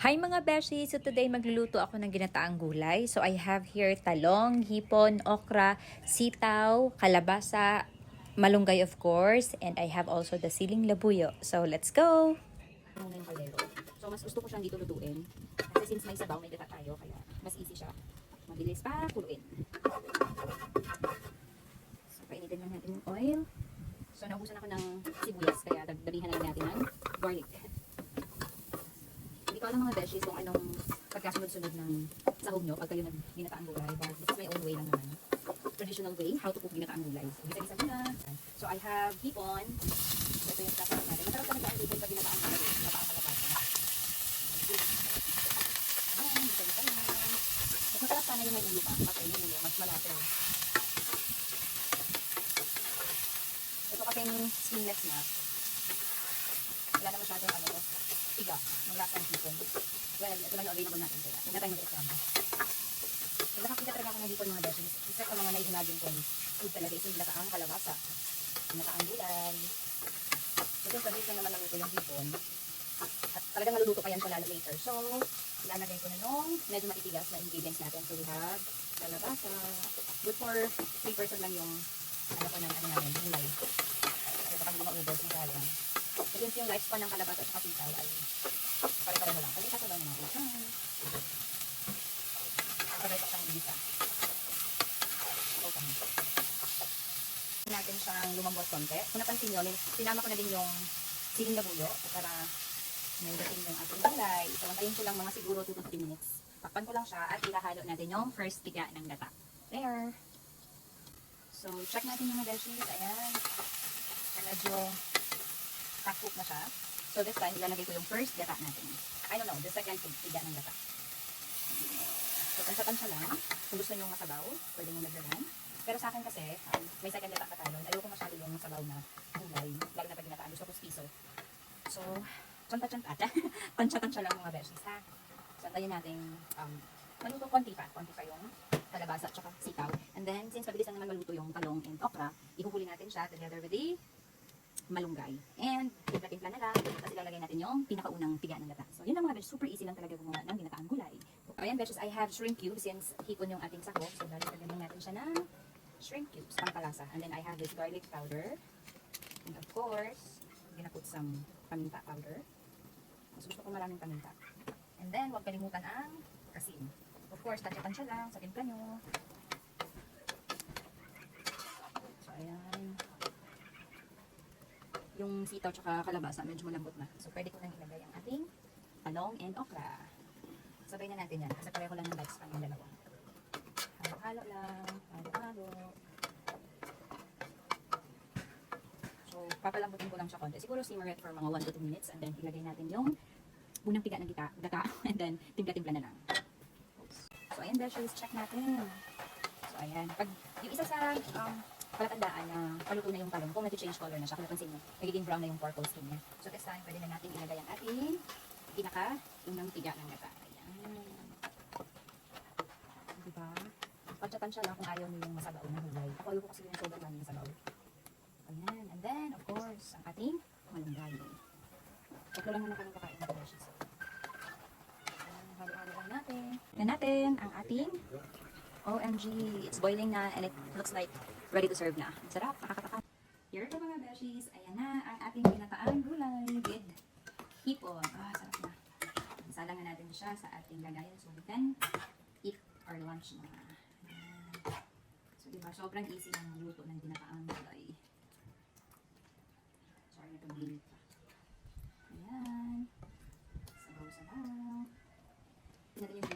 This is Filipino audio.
Hi mga beshi! So today magluluto ako ng ginataang gulay. So I have here talong, hipon, okra, sitaw, kalabasa, malunggay of course, and I have also the siling labuyo. So let's go! Muna yung kaldero. So, mas gusto ko siyang dito lutuin. Kasi since may sabaw, may gata tayo, kaya mas easy siya. Mabilis pa kuluin. So, painitin lang natin yung oil. So, naubusan ako ng sibuyas, kaya dagdagihan na natin ng garlic. Hindi ko alam mga beshies kung anong pagkasunod-sunod ng sahog nyo pag kayo nag-ginataang gulay. But this is my own way lang naman. Traditional way, how to cook ginataang gulay. So, gisa-gisa muna. So, I have hipon. So, ito yung sasarap natin. Masarap talaga ang hipon pag ginataang gulay. Ginataang kalabasa. Gisa-gisa na. Mas masarap sana yung may ulo pa. Kasi yung ulo, mas malasa. Ito kasing skinless na. Wala na masyadong tiga ng lasa ng hipon. Well, ito lang yung available natin. Kaya hindi na tayo mag-example. So, nakakita talaga ako ng hipon mga beshies. Isa sa mga nai-imagine ko food talaga is yung ginataang kalabasa. Ginataang gulay. Ito sa base lang naman naluto yung hipon. At talagang maluluto pa yan siya lalo later. So, ilalagay ko na nung medyo matitigas na ingredients natin. So, we have kalabasa. Good for 3% lang yung namin, gulay. Kasi baka hindi maubos na sayang. So, since yung lifespan ng kalabasa at sitaw ay pare-pareho lang. Kasi kasabay na natin siya. Kasabay pa siyang igisa. Okay. Natin siyang lumambot konti. Kung napansin nyo, sinama ko na din yung siling labuyo para may dating yung ating gulay. So, antayin ko lang mga siguro 2 to 3 minutes. Takpan ko lang siya at ihahalo natin yung first tiga ng gata. There. So, check natin yung mga beshies. Ayan. Medyo half-cook na siya. So, this time, ilalagay ko yung first gata natin. I don't know, the second tiga ng gata. So, tansya-tansya lang. Kung gusto nyo masabaw, pwede nyo naglagan. Pero sa akin kasi, may second gata pa tayo. Ayoko masyado yung masabaw na gulay. Lalo na pag ginataan. Gusto ko spiso. So, tansya-tansya lang mga beshies, ha? So, antayin natin, maluto konti pa yung kalabasa at saka sitaw. And then, since mabilis lang naman maluto yung talong and okra, ihuhuli natin siya together with the malunggay. And, timpla-timpla na lang, tapos ilalagay natin yung pinakaunang tiga ng gata. So, yun lang mga beshies, super easy lang talaga gumawa ng ginataang gulay. So, ayan beshies, I have shrimp cubes since hipon yung ating sahog. So, lalagyan lang natin siya ng shrimp cubes, pangkalasa. And then, I have this garlic powder. And of course, I'm gonna put some paminta powder. Mas gusto ko maraming paminta. And then, huwag kalimutan ang asin. Of course, tansya-tansya lang sa timpla nyo. So, ayan. Yung sitaw tsaka kalabasa, medyo malambot na. So, pwede ko nang ilagay ang ating talong and okra. Sabay na natin yan. Kasi pareho lang ng lifespan yung dalawa. Halo-halo lang. Halo-halo. So, papalambutin ko lang siya konti. Siguro simmer it for mga 1 to 2 minutes. And then, ilagay natin yung unang tiga ng gata. And then, timpla-timpla na lang. So, ayan, beshies. Check natin. So, ayan. Pag yung isa sa palatandaan na paluto na yung talong, kung nag-change color na siya, kung napansin nyo, nagiging brown na yung purple skin niya. So, this time, pwede na natin ilagay ang ating unang tiga ng gata. Ayan. Diba? Tansya-tansya lang kung ayaw nyo yung masabaw na gulay. Ako ayaw ko kasi yung sobrang namin masabaw. Ayan. And then, of course, ang ating malunggay. Tatlo lang naman kami kakain ng beshies. Halo-halo lang natin. Tignan natin ang ating OMG. It's boiling na and it looks like ready to serve na. Ang sarap, nakakatakam. Here ito mga beshies. Ayan na ang ating ginataang gulay with hipon. Sarap na. Isala nga natin siya sa ating lagayan so we can eat our lunch na. Ayan. So diba, sobrang easy ng luto ng ginataang gulay. Sorry na itong bilit pa. Ayan. Sabaw-sabaw. Tignan natin yung